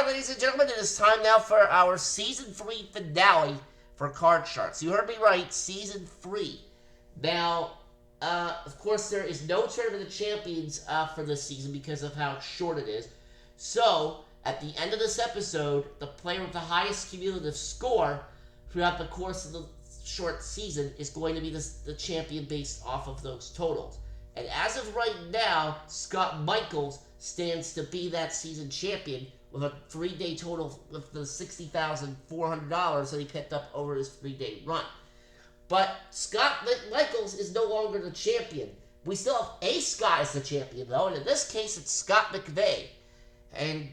right, ladies and gentlemen, it is time now for our Season 3 finale for Card Sharks. You heard me right, Season 3. Now, of course, there is no Tournament of Champions for this season because of how short it is. So, at the end of this episode, the player with the highest cumulative score throughout the course of the short season is going to be the champion based off of those totals. And as of right now, Scott Michaels stands to be that season champion with a 3-day total with the $60,400 that he picked up over his 3-day run. But Scott Michaels is no longer the champion. We still have a Scott as the champion, though, and in this case, it's Scott McVeigh. And,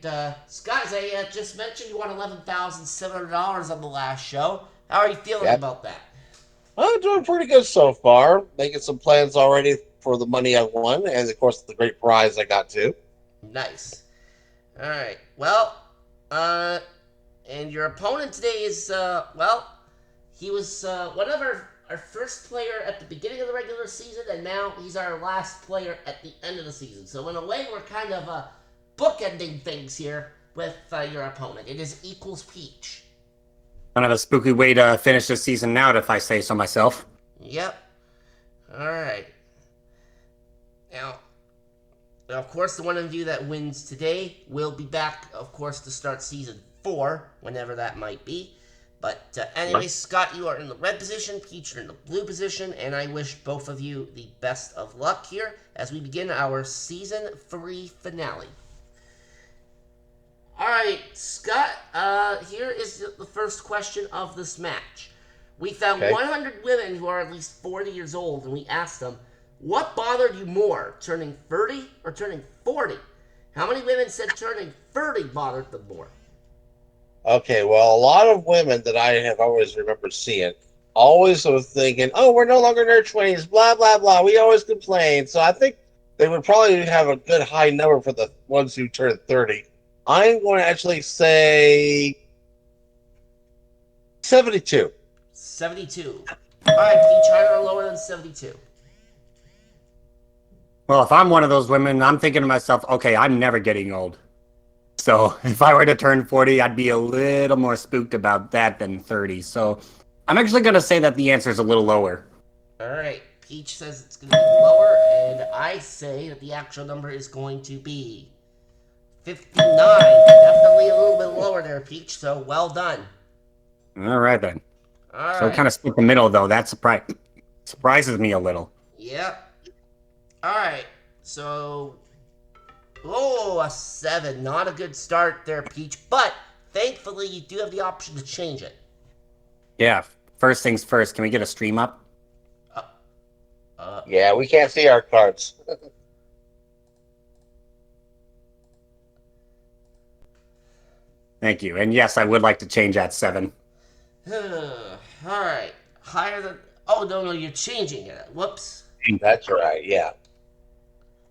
Scott, as I just mentioned, you won $11,700 on the last show. How are you feeling about that? I'm doing pretty good so far. Making some plans already for the money I won, and of course the great prize I got too. Nice. All right. Well, and your opponent today is he was one of our first player at the beginning of the regular season, and now he's our last player at the end of the season. So in a way, we're kind of bookending things here with your opponent. It is equals Peach. Kind of a spooky way to finish the season out, if I say so myself. Yep. All right. Now, of course, the one of you that wins today will be back, of course, to start season 4, whenever that might be. But anyway, Scott, you are in the red position, Peach, you're in the blue position, and I wish both of you the best of luck here as we begin our season 3 finale. All right, Scott, here is the first question of this match. We found 100 women who are at least 40 years old, and we asked them, what bothered you more, turning 30 or turning 40? How many women said turning 30 bothered them more? Okay, well, a lot of women that I have always remembered seeing always was thinking, oh, we're no longer in our 20s, blah, blah, blah. We always complain. So I think they would probably have a good high number for the ones who turned 30. I'm going to actually say 72. 72. All right, Peach, higher or lower than 72? Well, if I'm one of those women, I'm thinking to myself, okay, I'm never getting old. So if I were to turn 40, I'd be a little more spooked about that than 30. So I'm actually going to say that the answer is a little lower. All right, Peach says it's going to be lower, and I say that the actual number is going to be 59. Definitely a little bit lower there, Peach, so well done. All right, then. All so right. kind of split the middle, though. That surprises me a little. Yep. All right, so... Oh, a 7. Not a good start there, Peach, but thankfully you do have the option to change it. Yeah, first things first. Can we get a stream up? Yeah, we can't see our cards. Thank you. And yes, I would like to change that 7. All right. Higher than... Oh, no, you're changing it. Whoops. That's right, yeah.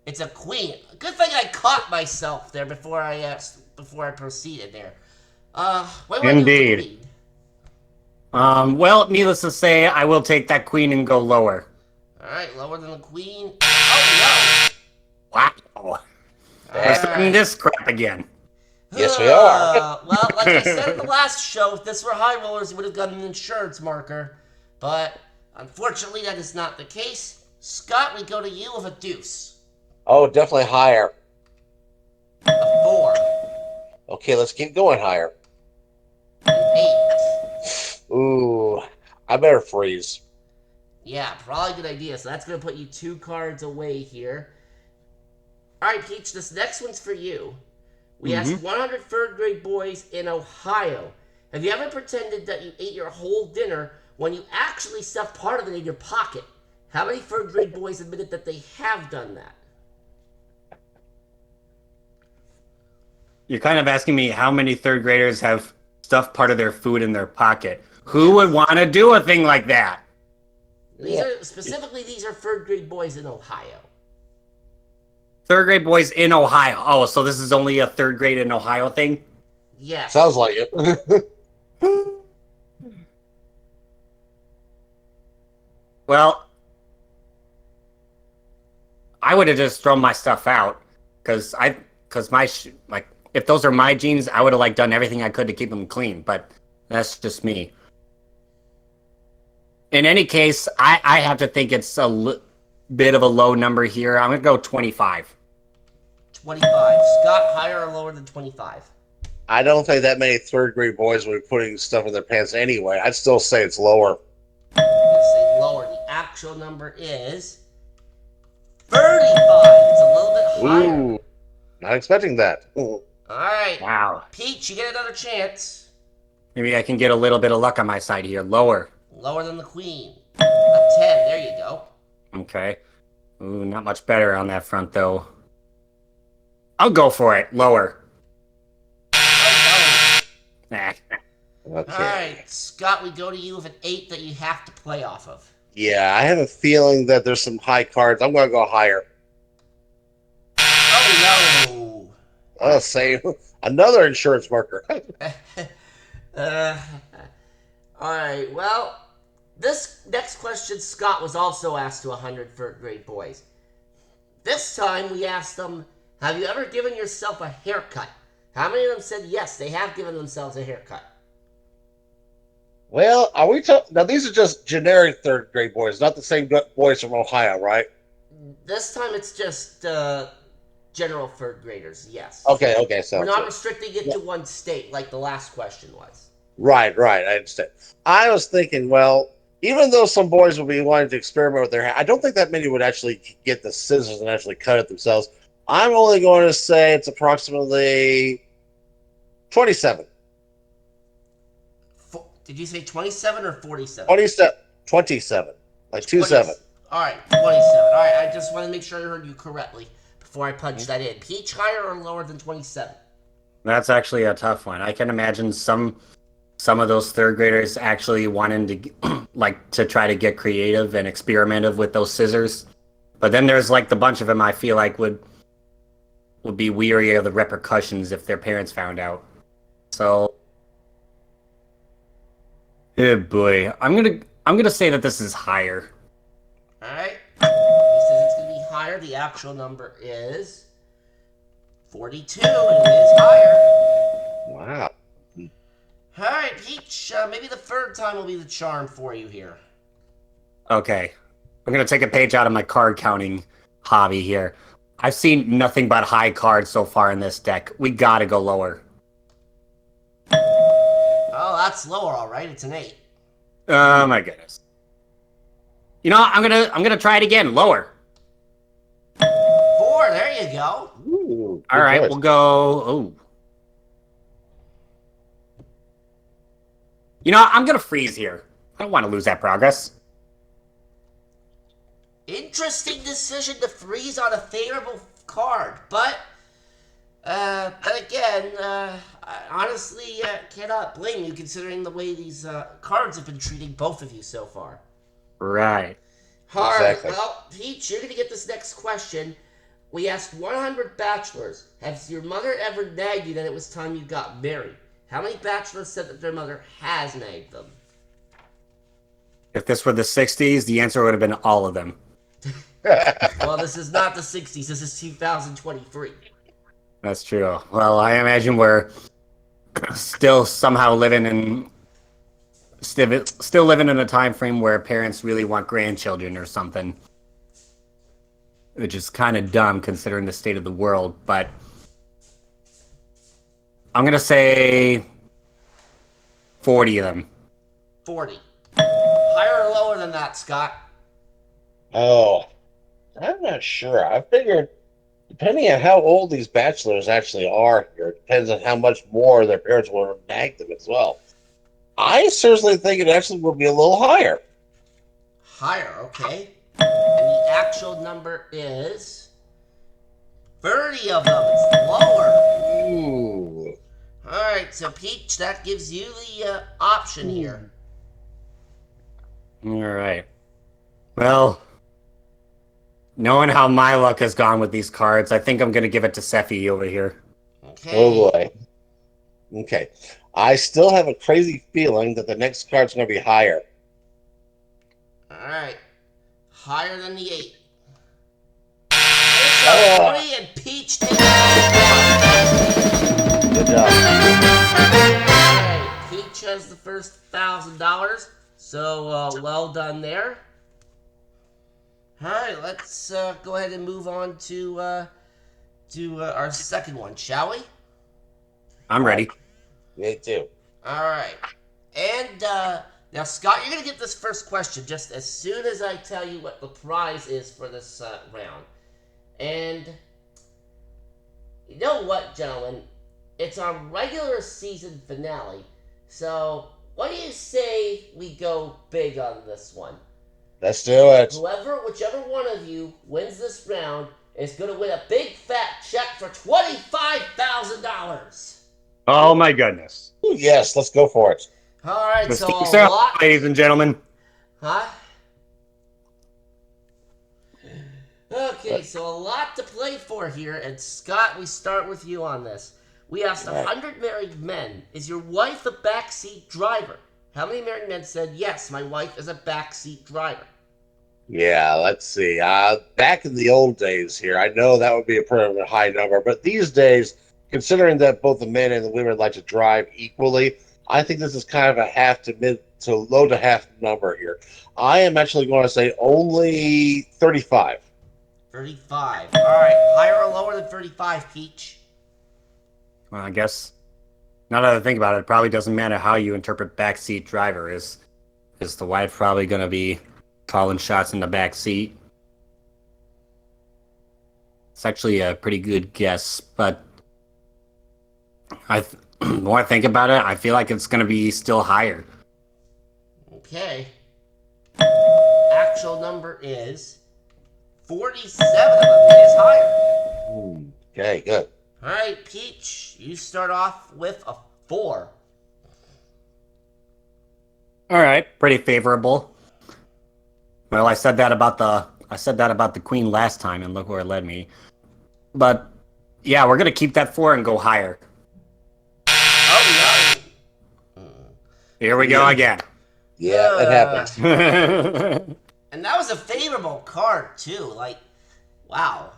It's a queen. Good thing I caught myself there before I proceeded there. What Indeed. Do with the queen? Well, needless to say, I will take that queen and go lower. All right, lower than the queen. Oh no! Wow. We're starting this crap again. Yes, we are. Well, like I said in the last show, if this were high rollers, you would have gotten an insurance marker. But unfortunately, that is not the case. Scott, we go to you with a deuce. Oh, definitely higher. A 4. Okay, let's keep going higher. An 8. Ooh, I better freeze. Yeah, probably a good idea. So that's going to put you 2 cards away here. All right, Peach, this next one's for you. We asked 100 third grade boys in Ohio, have you ever pretended that you ate your whole dinner when you actually stuffed part of it in your pocket? How many third grade boys admitted that they have done that? You're kind of asking me how many third graders have stuffed part of their food in their pocket. Who would want to do a thing like that? These are third grade boys in Ohio. Third grade boys in Ohio. Oh, so this is only a third grade in Ohio thing? Yes. Sounds like it. Well, I would have just thrown my stuff out because if those are my jeans, I would have like done everything I could to keep them clean. But that's just me. In any case, I have to think it's a bit of a low number here. I'm gonna go 25. 25. Scott, higher or lower than 25? I don't think that many third grade boys would be putting stuff in their pants anyway. I'd still say it's lower. I'm gonna say lower. The actual number is 35. It's a little bit higher. Ooh, not expecting that. All right. Wow. Peach, you get another chance. Maybe I can get a little bit of luck on my side here. Lower. Lower than the queen. A 10. There you go. Okay. Ooh, not much better on that front, though. I'll go for it. Lower. Oh, Nah. no. Okay. All right. Scott, we go to you with an 8 that you have to play off of. Yeah, I have a feeling that there's some high cards. I'm going to go higher. Oh, no. I'll say another insurance marker. All right. Well, this next question, Scott was also asked to 100 third grade boys. This time we asked them, have you ever given yourself a haircut? How many of them said yes, they have given themselves a haircut? Well, are we talking? Now, these are just generic third grade boys, not the same boys from Ohio, right? This time it's just general third graders, yes. Okay, so We're not restricting it to one state like the last question was. right, I understand. I was thinking, well, even though some boys would be wanting to experiment with their hair, I don't think that many would actually get the scissors and actually cut it themselves. I'm only going to say it's approximately 27. Did you say 27 or 47? 27. Like 27. All right, 27. All right, I just want to make sure I heard you correctly before I punch that in. Peach, higher or lower than 27? That's actually a tough one. I can imagine some of those third graders actually wanting to like to try to get creative and experimentative with those scissors. But then there's like the bunch of them I feel like would be weary of the repercussions if their parents found out. So, oh boy, I'm gonna say that this is higher. All right. He says it's going to be higher. The actual number is 42, and it is higher. Wow. All right, Peach, maybe the third time will be the charm for you here. Okay, I'm gonna take a page out of my card counting hobby here. I've seen nothing but high cards so far in this deck. We gotta go lower. Oh, that's lower, all right. It's an 8. Oh my goodness. You know, I'm gonna try it again. Lower. 4, there you go. Ooh, All right, we'll go. Oh. You know, I'm gonna freeze here. I don't want to lose that progress. Interesting decision to freeze on a favorable card, but again, I honestly cannot blame you considering the way these cards have been treating both of you so far. Right. All right, Exactly. well, Peach, you're going to get this next question. We asked 100 bachelors, has your mother ever nagged you that it was time you got married? How many bachelors said that their mother has nagged them? If this were the 60s, the answer would have been all of them. Well, this is not the 60s. This is 2023. That's true. Well, I imagine we're still somehow living in still living in a time frame where parents really want grandchildren or something, which is kind of dumb considering the state of the world. But I'm gonna say 40 of them. 40. Higher or lower than that, Scott? Oh, I'm not sure. I figured, depending on how old these bachelors actually are here, it depends on how much more their parents will nag them as well. I seriously think it actually will be a little higher. Higher, okay. And the actual number is 30 of them. It's lower. Ooh. All right, so Peach, that gives you the option here. All right. Well, knowing how my luck has gone with these cards, I think I'm gonna give it to Sephi over here. Okay. Oh boy. Okay. I still have a crazy feeling that the next card's going to be higher. All right. Higher than the 8. It's a 3, and Peach takes the has the first $1,000. So well done there. All right, let's go ahead and move on to our second one, shall we? I'm ready. Me too. All right. And now, Scott, you're going to get this first question just as soon as I tell you what the prize is for this round. And you know what, gentlemen? It's our regular season finale. So, what do you say we go big on this one? Let's do it. Whichever one of you wins this round is going to win a big fat check for $25,000. Oh my goodness. Ooh, yes, let's go for it. All right, The so stakes a are lot. up, ladies and gentlemen. Huh? Okay, so a lot to play for here, and Scott, we start with you on this. We asked 100 married men, is your wife a backseat driver? How many married men said, yes, my wife is a backseat driver? Yeah, let's see. Back in the old days here, I know that would be a pretty high number, but these days, considering that both the men and the women like to drive equally, I think this is kind of a half to mid to low to half number here. I am actually going to say only 35. 35. All right, higher or lower than 35, Peach? Well, I guess now that I think about it, it probably doesn't matter how you interpret backseat driver. Is the wife probably going to be calling shots in the back seat? It's actually a pretty good guess, but the more I think about it, I feel like it's going to be still higher. Okay. Actual number is 47 of them. It is higher. Okay, good. All right, Peach, you start off with a 4. All right, pretty favorable. Well, I said that about the Queen last time, and look where it led me. But yeah, we're gonna keep that 4 and go higher. Oh no! Here we go again. Yeah, it happens. And that was a favorable card too. Like, wow.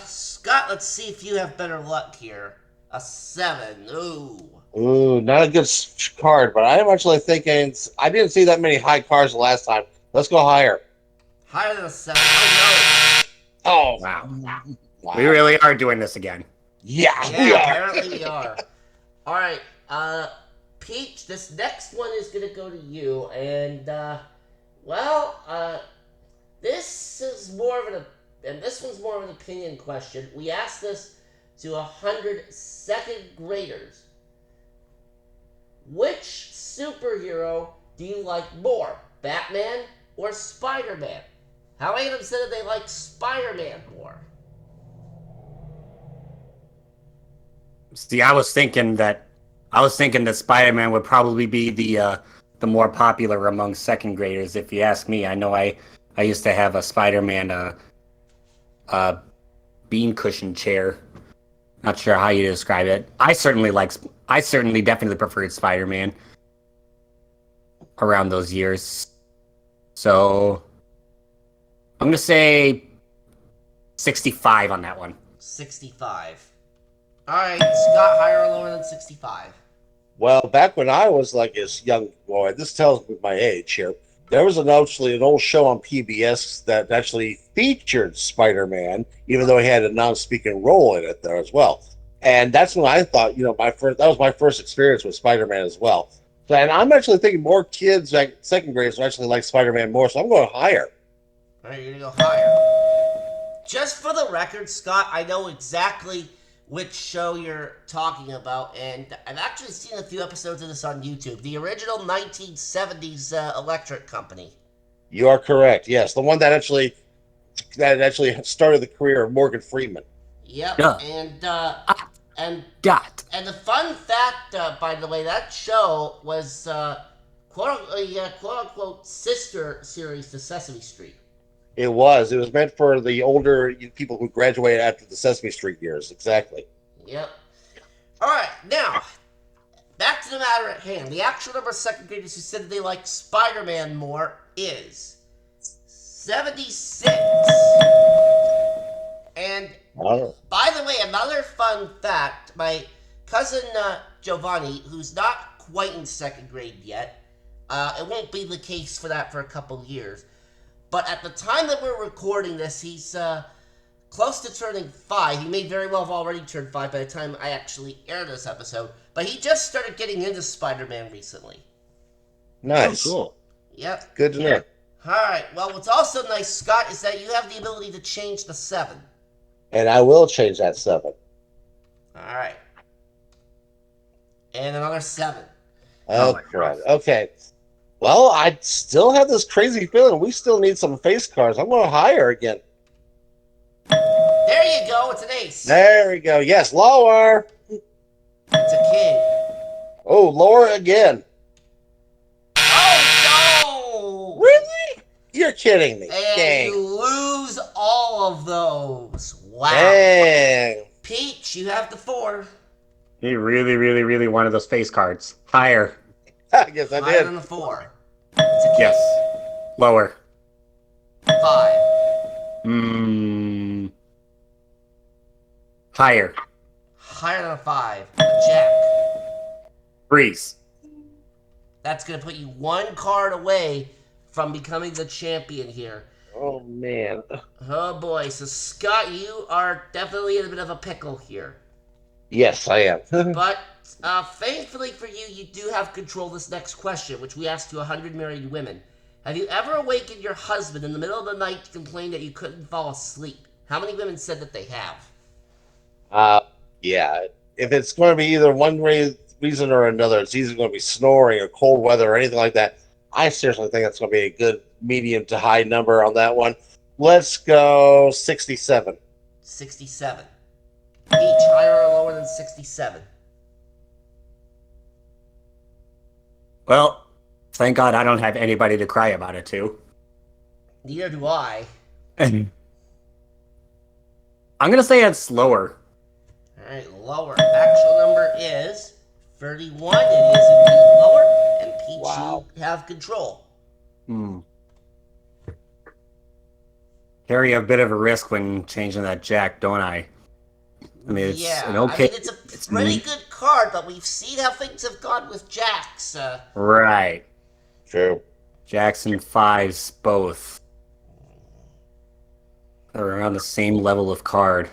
Scott, let's see if you have better luck here. A 7. Ooh. Ooh, not a good card, but I am actually thinking I didn't see that many high cards the last time. Let's go higher. Higher than a 7. Oh Oh, Wow. wow. We really are doing this again. Yeah, no! we Yeah, are. apparently we are. All right, Peach. This next one is gonna go to you, and this is more of this one's more of an opinion question. We asked this to 100 second graders. Which superhero do you like more, Batman or Spider-Man? How many of them said that they like Spider-Man more? See, I was thinking that Spider-Man would probably be the more popular among second graders. If you ask me, I know I used to have a Spider-Man bean cushion chair. Not sure how you describe it. I certainly definitely preferred Spider-Man around those years. So I'm gonna say 65 on that one. 65. Alright, Scott, higher or lower than 65? Well, back when I was like this young boy, this tells me my age here. There was actually an old show on PBS that actually featured Spider-Man, even though he had a non-speaking role in it there as well. And that's when I thought, that was my first experience with Spider-Man as well. So, and I'm actually thinking more kids, like second graders, actually like Spider-Man more. So I'm going higher. Alright, you're gonna go higher. Just for the record, Scott, I know exactly which show you're talking about, and I've actually seen a few episodes of this on YouTube. The original 1970s Electric Company. You are correct. Yes, the one that actually started the career of Morgan Freeman. Yep, Yeah. and Got. and the fun fact, by the way, that show was quote unquote sister series to Sesame Street. It was meant for the older people who graduated after the Sesame Street years. Exactly. Yep. All right, now back to the matter at hand. The actual number of second graders who said they like Spider-Man more is 76. And by the way, another fun fact: my cousin Giovanni, who's not quite in second grade yet. It won't be the case for that for a couple years. But at the time that we're recording this, he's close to turning 5. He may very well have already turned 5 by the time I actually air this episode. But he just started getting into Spider-Man recently. Nice. Oh, cool. Yep. Good to know. Alright, well, what's also nice, Scott, is that you have the ability to change the 7. And I will change that 7. Alright. And another 7. Oh, my crap. gosh. Okay. Well, I still have this crazy feeling we still need some face cards. I'm going to higher again. There you go, it's an ace. There we go. Yes, lower. It's a king. Oh, lower again. Oh, no! Really? You're kidding me. And Dang. you lose all of those. Wow. Dang. Peach, you have the 4. He really, really, really wanted those face cards. Higher. I guess I Higher did. than the 4. It's a king. Yes. Lower. 5. Higher. Higher than a 5. A jack. Freeze. That's going to put you 1 card away from becoming the champion here. Oh, man. Oh boy, so Scott, you are definitely in a bit of a pickle here. Yes, I am. But thankfully for you, you do have control of this next question, which we asked to 100 married women. Have you ever awakened your husband in the middle of the night to complain that you couldn't fall asleep? How many women said that they have? Yeah. If it's going to be either one reason or another, it's either going to be snoring or cold weather or anything like that. I seriously think that's going to be a good medium to high number on that one. Let's go 67. 67. Each higher or lower than 67? Well, thank God I don't have anybody to cry about it to. Neither do I. I'm gonna say it's lower. Alright, lower. Actual number is 31. It is indeed lower. And Peach, Wow. you have control. Carry a bit of a risk when changing that jack, don't I? I mean, it's an okay. I mean, it's a pretty good card, but we've seen how things have gone with jacks. Right. True. Jacks and 5s both are around the same level of card.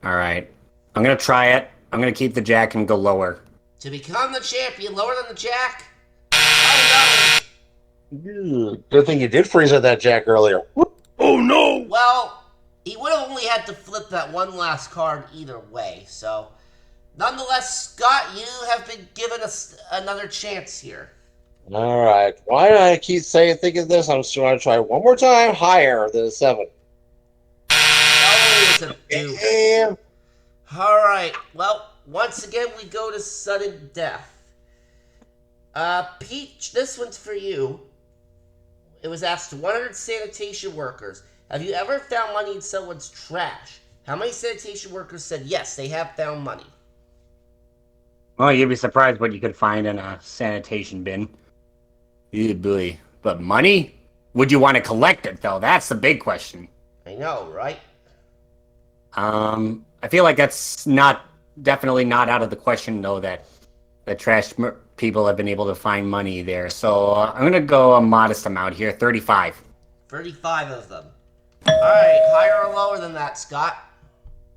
All right. I'm going to try it. I'm going to keep the jack and go lower. To become the champion, lower than the jack? Oh Good thing you did freeze at that jack earlier. Oh, no! no! Well, he would have only had to flip that one last card either way, so... Nonetheless, Scott, you have been given us another chance here. All right. Why do I keep thinking this? I'm just going to try one more time higher than a 7. Oh, it's a deuce. Damn. Alright, well, once again, we go to sudden death. Peach, this one's for you. It was asked to 100 sanitation workers. Have you ever found money in someone's trash? How many sanitation workers said yes, they have found money? Well, you'd be surprised what you could find in a sanitation bin. Yeah, boy. But money? Would you want to collect it, though? That's the big question. I know, right? I feel like that's definitely not out of the question, though, that the trash people have been able to find money there. So I'm going to go a modest amount here, 35. 35 of them. Alright, higher or lower than that, Scott?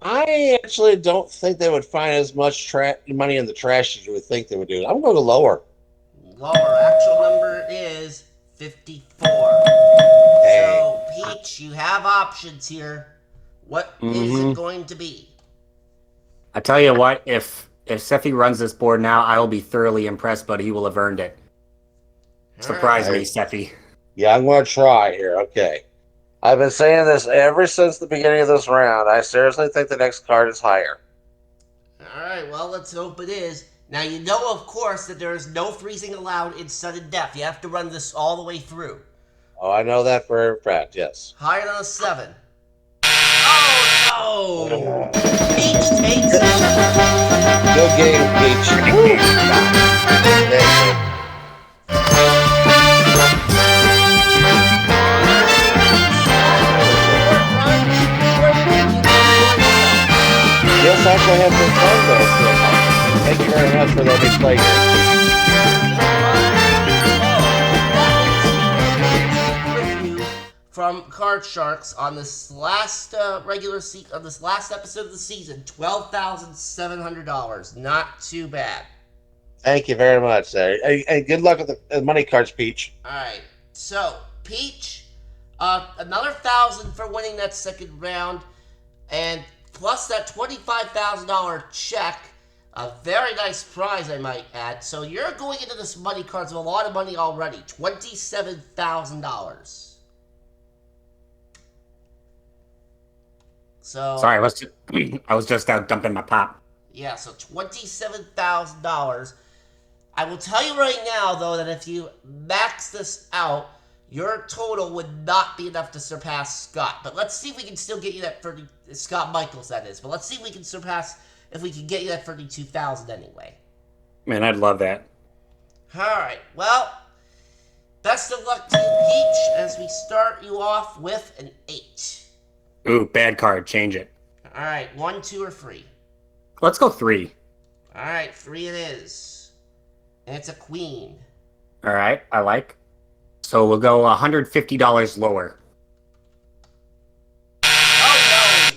I actually don't think they would find as much money in the trash as you would think they would do. I'm going to lower. Lower. Actual number is 54. So, Peach, you have options here. What is it going to be? I tell you what, if Seffi runs this board now, I will be thoroughly impressed, but he will have earned it. Surprise me, Seffi. Yeah, I'm going to try here. Okay. I've been saying this ever since the beginning of this round. I seriously think the next card is higher. Alright, well, let's hope it is. Now, you know, of course, that there is no freezing allowed in sudden death. You have to run this all the way through. Oh, I know that for a fact, yes. Higher than a 7. Oh, no! Peach takes it. Good game, Peach. Yes, actually had some fun though. So thank you very much for letting me play here. from Card Sharks on this last on this last episode of the season, $12,700. Not too bad. Thank you very much, sir. And good luck with the money cards, Peach. All right. So Peach, another 1,000 for winning that second round, and plus that $25,000 check. A very nice prize, I might add. So you're going into this money cards with a lot of money already. $27,000. So Sorry, I was just out dumping my pop. yeah, so $27,000. I will tell you right now, though, that if you max this out, your total would not be enough to surpass Scott. But let's see if we can still get you that 30, Scott Michaels, that is. But let's see if we can surpass, if we can get you that 32,000 anyway. Man, I'd love that. All right, well, best of luck to you, Peach, as we start you off with an 8. Ooh, bad card. Change it. All right, 1, 2, or 3. Let's go 3. All right, 3 it is. And it's a queen. All right, I like. So we'll go $150 lower. Oh,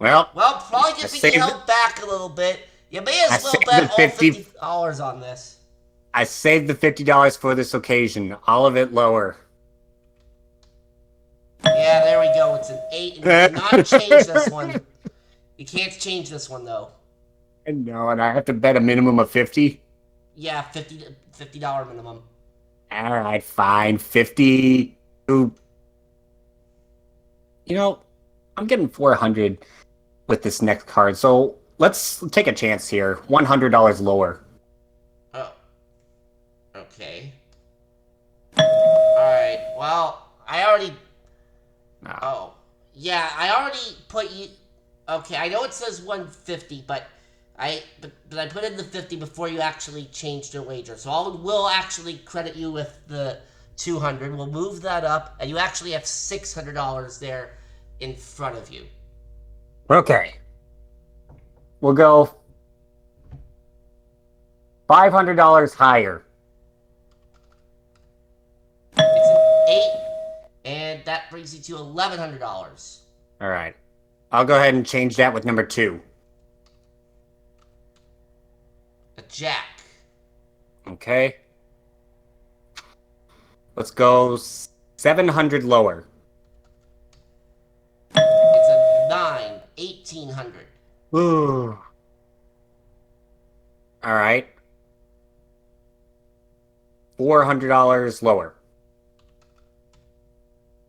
no. Well, Probably just I think you saved held back a little bit. You may as I well saved bet the all 50 $50 on this. I saved the $50 for this occasion. All of it lower. Yeah, there we go. It's an 8. And you cannot change this one. You can't change this one, though. No, and I have to bet a minimum of 50. Yeah, $50 minimum. All right, fine. 50. Ooh. You know, I'm getting 400 with this next card, so let's take a chance here. $100 lower. Oh. Okay. Alright, well, I already... No. Oh. Yeah, I already put you... Okay, I know it says 150, but I put in the 50 before you actually changed your wager. So we'll actually credit you with the 200. We'll move that up, and you actually have $600 there in front of you. Okay. We'll go $500 higher. It's an 8, and that brings you to $1,100. All right. I'll go ahead and change that with number 2. A jack. Okay. Let's go 700 lower. It's a 9, 1,800. Ooh. All right. $400 lower.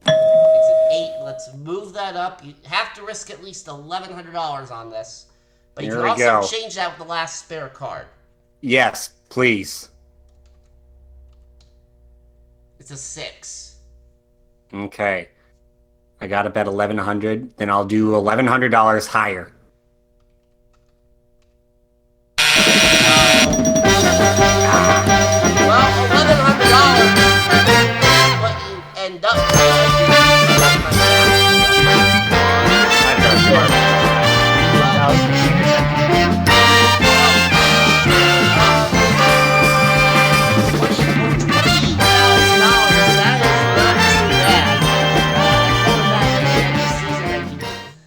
It's an 8. Let's move that up. You have to risk at least $1,100 on this. But you There can we also go. change that with the last spare card. Yes, please. It's a 6. Okay. I gotta bet 1,100. Then I'll do $1,100 higher. Well, $1,100 is what you end up with.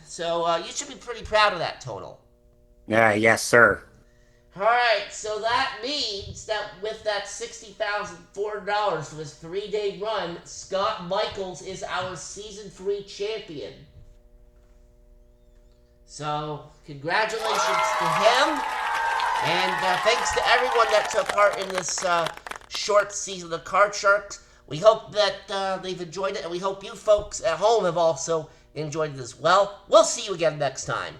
So you should be pretty proud of that total. Yeah, yes, sir. Alright, so that means that with that $60,400 for his 3-day run, Scott Michaels is our Season 3 champion. So, congratulations to him, and thanks to everyone that took part in this short season of Card Sharks. We hope that they've enjoyed it, and we hope you folks at home have also enjoyed it as well. We'll see you again next time.